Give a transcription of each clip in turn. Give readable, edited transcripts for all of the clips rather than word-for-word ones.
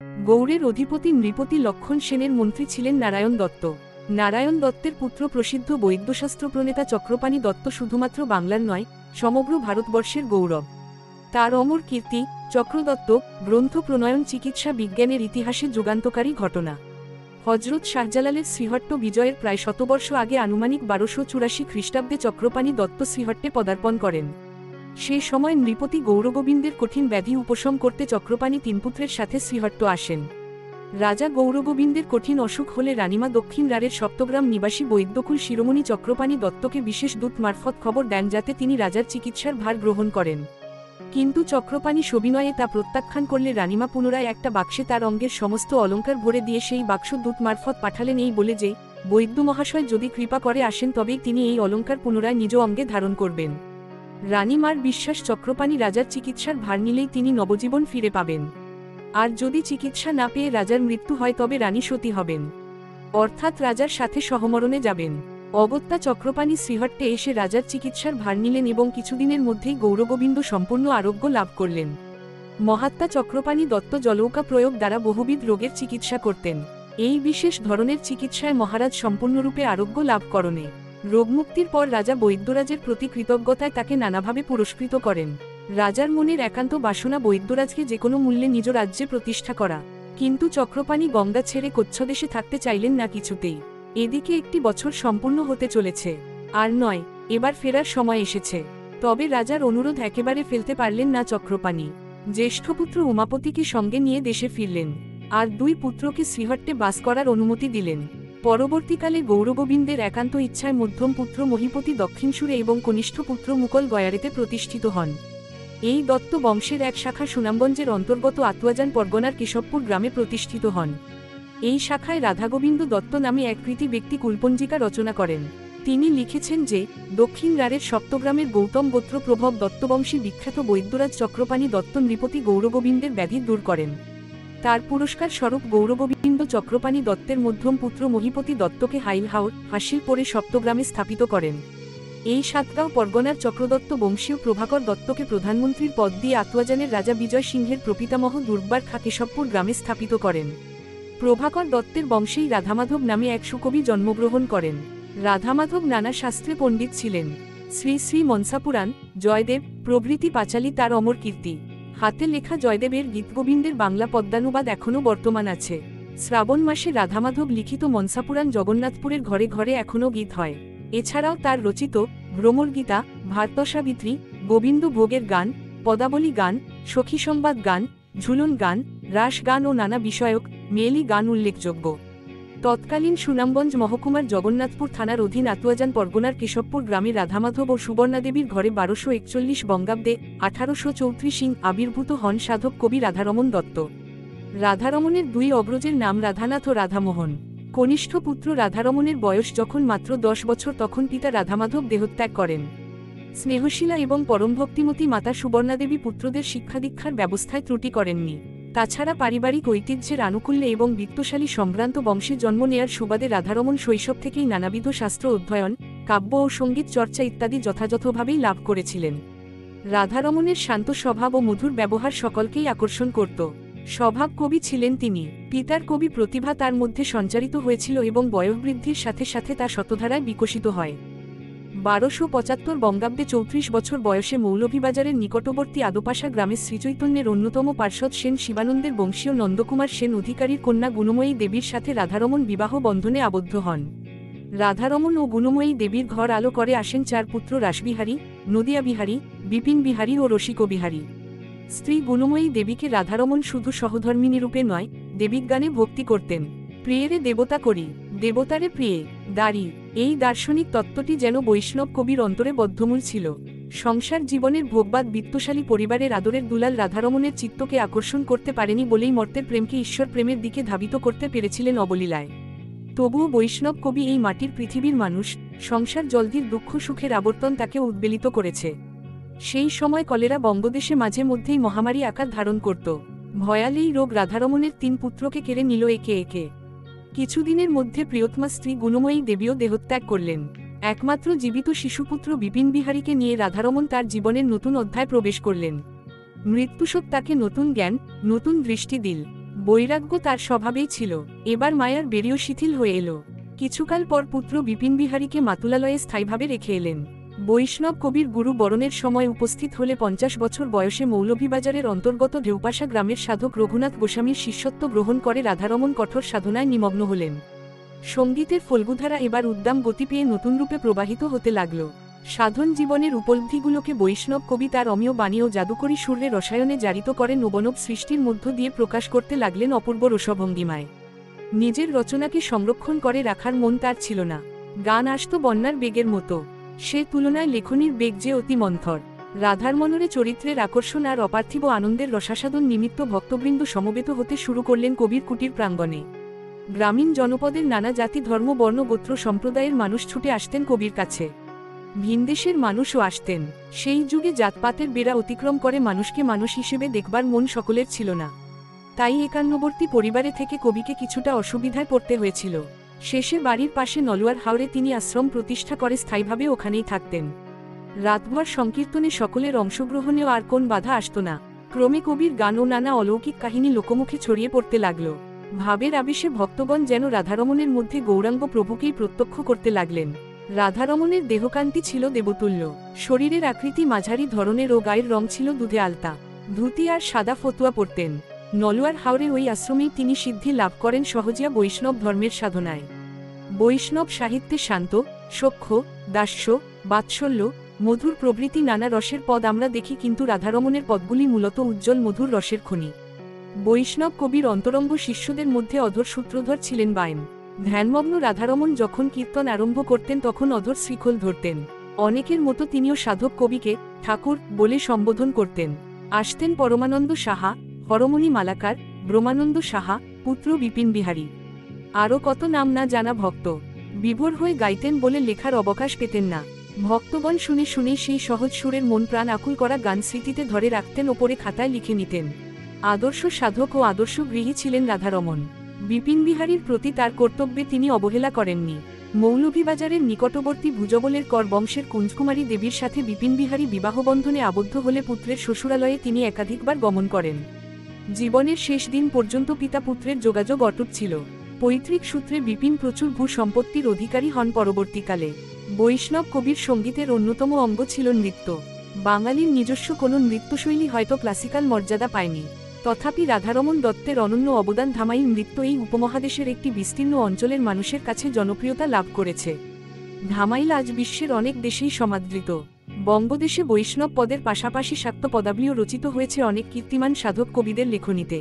গৌড়ের অধিপতি নৃপতি লক্ষণ সেনের মন্ত্রী ছিলেন নারায়ণ দত্ত। নারায়ণ দত্তের পুত্র প্রসিদ্ধ বৈদ্যশাস্ত্র প্রণেতা চক্রপাণি দত্ত শুধুমাত্র বাংলার নয়, সমগ্র ভারতবর্ষের গৌরব। তার অমর কীর্তি, চক্রদত্ত গ্রন্থ প্রণয়ন চিকিৎসা বিজ্ঞানের ইতিহাসে যুগান্তকারী ঘটনা। হজরত শাহজালালের শ্রীহট্ট বিজয়ের প্রায় শতবর্ষ আগে আনুমানিক 1284 খ্রিস্টাব্দে চক্রপাণি দত্ত শ্রীহট্টে পদার্পণ করেন। সে সময় নৃপতি গৌরগোবিন্দের কঠিন ব্যাধি উপশম করতে চক্রপাণি তিন পুত্রের সাথে শ্রীহট্ট আসেন। রাজা গৌরগোবিন্দের কঠিন অসুখ হলে রানীমা দক্ষিণ রাড়ের সপ্তগ্রাম নিবাসী বৈদ্যকুল শিরোমণি চক্রপাণি দত্তকে বিশেষ দূত মারফত খবর দেন যাতে তিনি রাজার চিকিৎসার ভার গ্রহণ করেন। কিন্তু চক্রপাণি সবিনয়ে তা প্রত্যাখ্যান করলে রানীমা পুনরায় একটা বাক্সে তার অঙ্গের সমস্ত অলঙ্কার ভরে দিয়ে সেই বাক্স দূত মারফত পাঠালেন, এই বলে যে বৈদ্য মহাশয় যদি কৃপা করে আসেন তবেই তিনি এই অলঙ্কার পুনরায় নিজ অঙ্গে ধারণ করবেন। রানীমার বিশ্বাস চক্রপাণি রাজার চিকিৎসার ভার নিলেই তিনি নবজীবন ফিরে পাবেন, আর যদি চিকিৎসা না পেয়ে রাজার মৃত্যু হয় তবে রানী সতী হবেন, অর্থাৎ রাজার সাথে সহমরণে যাবেন। অগত্যা চক্রপাণি শ্রীহট্টে এসে রাজার চিকিৎসার ভার নিলেন এবং কিছুদিনের মধ্যেই গৌরগোবিন্দ সম্পূর্ণ আরোগ্য লাভ করলেন। মহাত্মা চক্রপাণি দত্ত জলৌকা প্রয়োগ দ্বারা বহুবিধ রোগের চিকিৎসা করতেন। এই বিশেষ ধরনের চিকিৎসায় মহারাজ সম্পূর্ণরূপে আরোগ্য লাভ করণে রোগমুক্তির পর রাজা বৈদ্যরাজের প্রতি কৃতজ্ঞতায় তাকে নানাভাবে পুরস্কৃত করেন। রাজার মনের একান্ত বাসনা বৈদ্যরাজকে যে কোনো মূল্যে নিজ রাজ্যে প্রতিষ্ঠা করা, কিন্তু চক্রপাণি গঙ্গা ছেড়ে কচ্ছদেশে থাকতে চাইলেন না কিছুতেই। এদিকে একটি বছর সম্পূর্ণ হতে চলেছে, আর নয়, এবার ফেরার সময় এসেছে। তবে রাজার অনুরোধ একেবারে ফেলতে পারলেন না চক্রপাণি। জ্যেষ্ঠপুত্র উমাপতিকে সঙ্গে নিয়ে দেশে ফিরলেন, আর দুই পুত্রকে শ্রীহট্টে বাস করার অনুমতি দিলেন। পরবর্তীকালে গৌরগোবিন্দের একান্ত ইচ্ছায় মধ্যম পুত্র মহিপতি দক্ষিণসুরে এবং কনিষ্ঠ পুত্র মুকল গয়ারেতে প্রতিষ্ঠিত হন। এই দত্ত বংশের এক শাখা সুনামগঞ্জের অন্তর্গত আতুয়াজান পরগনার কেশবপুর গ্রামে প্রতিষ্ঠিত হন। এই শাখায় রাধাগোবিন্দ দত্ত নামে এক কৃতি ব্যক্তি কুলপঞ্জিকা রচনা করেন। তিনি লিখেছেন যে দক্ষিণ রাড়ের সপ্তগ্রামের গৌতম গোত্র প্রভব দত্তবংশী বিখ্যাত বৈদ্যরাজ চক্রপাণি দত্ত নৃপতি গৌরগোবিন্দের ব্যাধি দূর করেন। তার পুরস্কার স্বরূপ গৌরগোবিন্দ চক্রপাণি দত্তের মধ্যম পুত্র মহিপতি দত্তকে হাইলহাওর হাসিল পরে সপ্তগ্রামে স্থাপিত করেন। এই সাতগাঁও পরগনার চক্রদত্ত বংশীয় প্রভাকর দত্তকে প্রধানমন্ত্রীর পদ দিয়ে আতুয়াজানের রাজা বিজয় সিংহের প্রপিতামহ দুর্বার খা কেশবপুর গ্রামে স্থাপিত করেন। প্রভাকর দত্তের বংশেই রাধামাধব নামে এক সুকবি জন্মগ্রহণ করেন। রাধামাধব নানা শাস্ত্রে পণ্ডিত ছিলেন। শ্রী শ্রী মনসাপুরাণ, জয়দেব প্রভৃতি পাঁচালী তার অমর কীর্তি। হাতে লেখা জয়দেবের গীতগোবিন্দের বাংলা পদ্মানুবাদ এখনও বর্তমান আছে। শ্রাবণ মাসে রাধামাধব লিখিত মনসাপুরাণ জগন্নাথপুরের ঘরে ঘরে এখনও গীত হয়। এছাড়াও তার রচিত ভ্রমর গীতা, ভারতসাবিত্রী, গোবিন্দ ভোগের গান, পদাবলী গান, সখী সংবাদ গান, ঝুলন গান, রাস গান ও নানা বিষয়ক মেয়েলি গান উল্লেখযোগ্য। তৎকালীন সুনামগঞ্জ মহকুমার জগন্নাথপুর থানার অধীন আতুয়াজান পরগনার কেশবপুর গ্রামে রাধামাধব ও সুবর্ণাদেবীর ঘরে 1241 বঙ্গাব্দে 1834 আবির্ভূত হন সাধক কবি রাধারমণ দত্ত। রাধারমণের দুই অগ্রজের নাম রাধানাথ ও রাধামোহন। কনিষ্ঠ পুত্র রাধারমণের বয়স যখন মাত্র 10 বছর তখন পিতা রাধামাধব দেহত্যাগ করেন। স্নেহশীলা এবং পরমভক্তিমতী মাতা সুবর্ণাদেবী পুত্রদের শিক্ষাদীক্ষার ব্যবস্থায় ত্রুটি করেননি। তাছাড়া পারিবারিক ঐতিহ্যের আনুকূল্যে এবং বিত্তশালী সম্ভ্রান্ত বংশে জন্ম নেয়ার সুবাদে রাধারমণ শৈশব থেকেই নানাবিধ শাস্ত্র অধ্যয়ন, কাব্য ও সঙ্গীত চর্চা ইত্যাদি যথাযথভাবেই লাভ করেছিলেন। রাধারমণের শান্ত স্বভাব ও মধুর ব্যবহার সকলকেই আকর্ষণ করত। স্বভাব কবি ছিলেন তিনি। পিতার কবি প্রতিভা তার মধ্যে সঞ্চারিত হয়েছিল এবং বয়োবৃদ্ধির সাথে সাথে তা শতধারায় বিকশিত হয়। 1275 বঙ্গাব্দে 34 বছর বয়সে মৌলভীবাজারের নিকটবর্তী আদপাশা গ্রামে শ্রীচৈতন্যের অন্যতম পার্ষদ সেন শিবানন্দের বংশীয় নন্দকুমার সেন অধিকারীর কন্যা গুণময়ী দেবীর সাথে রাধারমণ বিবাহ বন্ধনে আবদ্ধ হন। রাধারমণ ও গুণময়ী দেবীর ঘর আলো করে আসেন 4 পুত্র রাসবিহারী, নদিয়া বিহারী, বিপিন বিহারী ও রসিক বিহারী। স্ত্রী গুণময়ী দেবীকে রাধারমণ শুধু সহধর্মিনী রূপে নয়, দেবিজ্ঞানে ভক্তি করতেন। প্রিয়েরে দেবতা করি, দেবতারে প্রিয়ে দাঁড়ি, এই দার্শনিক তত্ত্বটি যেন বৈষ্ণব কবির অন্তরে বদ্ধমূল ছিল। সংসার জীবনের ভোগবাদ বিত্তশালী পরিবারের আদরের দুলাল রাধারমণের চিত্তকে আকর্ষণ করতে পারেনি বলেই মর্তের প্রেমকে ঈশ্বর প্রেমের দিকে ধাবিত করতে পেরেছিলেন অবলীলায়। তবুও বৈষ্ণব কবি এই মাটির পৃথিবীর মানুষ, সংসার জলধির দুঃখ সুখের আবর্তন তাকে উদ্বেলিত করেছে। সেই সময় কলেরা বঙ্গদেশে মাঝে মধ্যেই মহামারী আকার ধারণ করত। ভয়াল এই রোগ রাধারমণের 3 পুত্রকে কেড়ে নিল একে একে। কিছুদিনের মধ্যে প্রিয়তমা স্ত্রী গুণময়ী দেবীও দেহত্যাগ করলেন। একমাত্র জীবিত শিশুপুত্র বিপিন বিহারীকে নিয়ে রাধারমণ তার জীবনের নতুন অধ্যায় প্রবেশ করলেন। মৃত্যুশোক তাকে নতুন জ্ঞান, নতুন দৃষ্টি দিল। বৈরাগ্য তার স্বভাবেই ছিল। এবার মায়ার বেরিও শিথিল হয়ে এলো। কিছুকাল পর পুত্র বিপিনবিহারীকে মাতুলালয়ে স্থায়ীভাবে রেখে এলেন। বৈষ্ণব কবির গুরু বরণের সময় উপস্থিত হলে 50 বছর বয়সে মৌলভীবাজারের অন্তর্গত ঢেউপাশা গ্রামের সাধক রঘুনাথ গোস্বামীর শিষ্যত্ব গ্রহণ করে রাধারমণ কঠোর সাধনায় নিমগ্ন হলেন। সঙ্গীতের ফল্গুধারা এবার উদ্দাম গতি পেয়ে নতুন রূপে প্রবাহিত হতে লাগল। সাধন জীবনের উপলব্ধিগুলোকে বৈষ্ণব কবি তার অমীয় বাণী ও জাদুকরী সুরে রসায়নে জারিত করে নবনব সৃষ্টির মধ্য দিয়ে প্রকাশ করতে লাগলেন অপূর্ব রসভঙ্গিমায়। নিজের রচনাকে সংরক্ষণ করে রাখার মন তার ছিল না। গান আসত বন্যার বেগের মতো, সে তুলনায় লেখনীর বেগ যে অতি মন্থর। রাধার মনোরে চরিত্রের আকর্ষণ আর অপার্থিব আনন্দের রসাসাধন নিমিত্ত ভক্তবৃন্দ সমবেত হতে শুরু করলেন কবির কুটির প্রাঙ্গণে। গ্রামীণ জনপদের নানা জাতি ধর্ম বর্ণ গোত্র সম্প্রদায়ের মানুষ ছুটে আসতেন কবির কাছে। ভিনদেশের মানুষও আসতেন। সেই যুগে জাতপাতের বেড়া অতিক্রম করে মানুষকে মানুষ হিসেবে দেখবার মন সকলের ছিল না। তাই একান্নবর্তী পরিবারে থেকে কবিকে কিছুটা অসুবিধায় পড়তে হয়েছিল। শেষে বাড়ির পাশে নলুয়ার হাওরে তিনি আশ্রম প্রতিষ্ঠা করে স্থায়ীভাবে ওখানেই থাকতেন। রাতভর সংকীর্তনে সকলের অংশগ্রহণেও আর কোন বাধা আসত না। ক্রমে কবির গান ও নানা অলৌকিক কাহিনী লোকমুখে ছড়িয়ে পড়তে লাগল। ভাবের আবেশে ভক্তগণ যেন রাধারমণের মধ্যে গৌরাঙ্গ প্রভুকেই প্রত্যক্ষ করতে লাগলেন। রাধারমণের দেহকান্তি ছিল দেবতুল্য। শরীরের আকৃতি মাঝারি ধরনের ও গায়ের রং ছিল দুধে আলতা। ধুতি আর সাদা ফতুয়া পরতেন। নলুয়ার হাওরে ওই আশ্রমেই তিনি সিদ্ধি লাভ করেন সহজিয়া বৈষ্ণব ধর্মের সাধনায়। বৈষ্ণব সাহিত্যে শান্ত, সখ্য, দাস্য, বাৎসল্য, মধুর প্রভৃতি নানা রসের পদ আমরা দেখি, কিন্তু রাধারমণের পদগুলি মূলত উজ্জ্বল মধুর রসের খনি। বৈষ্ণব কবির অন্তরঙ্গ শিষ্যদের মধ্যে অধর সূত্রধর ছিলেন বায়েন। ধ্যানমগ্ন রাধারমণ যখন কীর্তন আরম্ভ করতেন তখন অধর শ্রীখোল ধরতেন। অনেকের মতো তিনিও সাধক কবিকে ঠাকুর বলে সম্বোধন করতেন। আসতেন পরমানন্দ সাহা, হরমণি মালাকার, ব্রহ্মানন্দ সাহা, পুত্র বিপিনবিহারী, আরও কত নাম না জানা ভক্ত। বিভোর হয়ে গাইতেন বলে লেখার অবকাশ পেতেন না। ভক্তগণ শুনে শুনে সেই সহজ সুরের মন প্রাণ আকুল করা গান স্মৃতিতে ধরে রাখতেন, ওপরে খাতায় লিখে নিতেন। আদর্শ সাধক ও আদর্শ গৃহী ছিলেন রাধারমণ। বিপিনবিহারীর প্রতি তার কর্তব্যে তিনি অবহেলা করেননি। মৌলভীবাজারের নিকটবর্তী ভুজবলের কর বংশের কুঞ্জকুমারী দেবীর সাথে বিপিনবিহারী বিবাহবন্ধনে আবদ্ধ হলে পুত্রের শ্বশুরালয়ে তিনি একাধিকবার গমন করেন। জীবনের শেষ দিন পর্যন্ত পিতা পুত্রের যোগাযোগ অটুট ছিল। পৈতৃক সূত্রে বিপিন প্রচুর ভূ সম্পত্তির অধিকারী হন পরবর্তীকালে। বৈষ্ণব কবির সঙ্গীতের অন্যতম অঙ্গ ছিল নৃত্য। বাঙালির নিজস্ব কোনো নৃত্যশৈলী হয়তো ক্লাসিক্যাল মর্যাদা পায়নি, তথাপি রাধারমণ দত্তের অনন্য অবদান ধামাইল নৃত্য এই উপমহাদেশের একটি বিস্তীর্ণ অঞ্চলের মানুষের কাছে জনপ্রিয়তা লাভ করেছে। ধামাইল আজ বিশ্বের অনেক দেশেই সমাদৃত। বঙ্গদেশে বৈষ্ণব পদের পাশাপাশি শাক্ত পদাবলীও রচিত হয়েছে অনেক কীর্তিমান সাধক কবিদের লেখনীতে।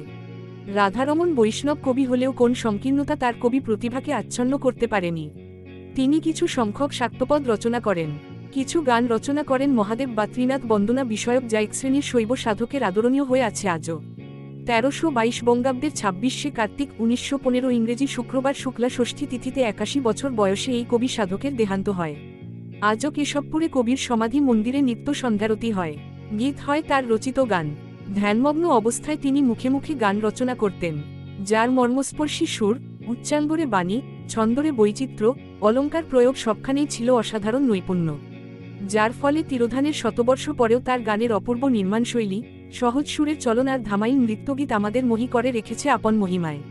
রাধারমণ বৈষ্ণব কবি হলেও কোন সংকীর্ণতা তার কবি প্রতিভাকে আচ্ছন্ন করতে পারেনি। তিনি কিছু সংখ্যক শাক্তপদ রচনা করেন, কিছু গান রচনা করেন মহাদেব বা ত্রিনাথ বন্দনা বিষয়ক, যা এক শ্রেণীর শৈব সাধকের আদরণীয় হয়ে আছে আজও। 1322 বঙ্গাব্দের 26শে কার্তিক 1915 ইংরেজি শুক্রবার শুক্লা ষষ্ঠী তিথিতে 81 বছর বয়সে এই কবি সাধকের দেহান্ত হয়। আজও কেশবপুরে কবির সমাধি মন্দিরে নিত্য সন্ধ্যারতি হয়। গীত হয় তার রচিত গান। ধ্যানমগ্ন অবস্থায় তিনি মুখে মুখে গান রচনা করতেন, যার মর্মস্পর্শী সুর, উচ্চাঙ্গরে বাণী, ছন্দরে বৈচিত্র্য, অলঙ্কার প্রয়োগ সবখানেই ছিল অসাধারণ নৈপুণ্য, যার ফলে তিরোধানের শতবর্ষ পরেও তার গানের অপূর্ব নির্মাণশৈলী, সহজ সুরের চলন আর ধামাইল নৃত্যগীত আমাদের মোহি করে রেখেছে আপন মহিমায়।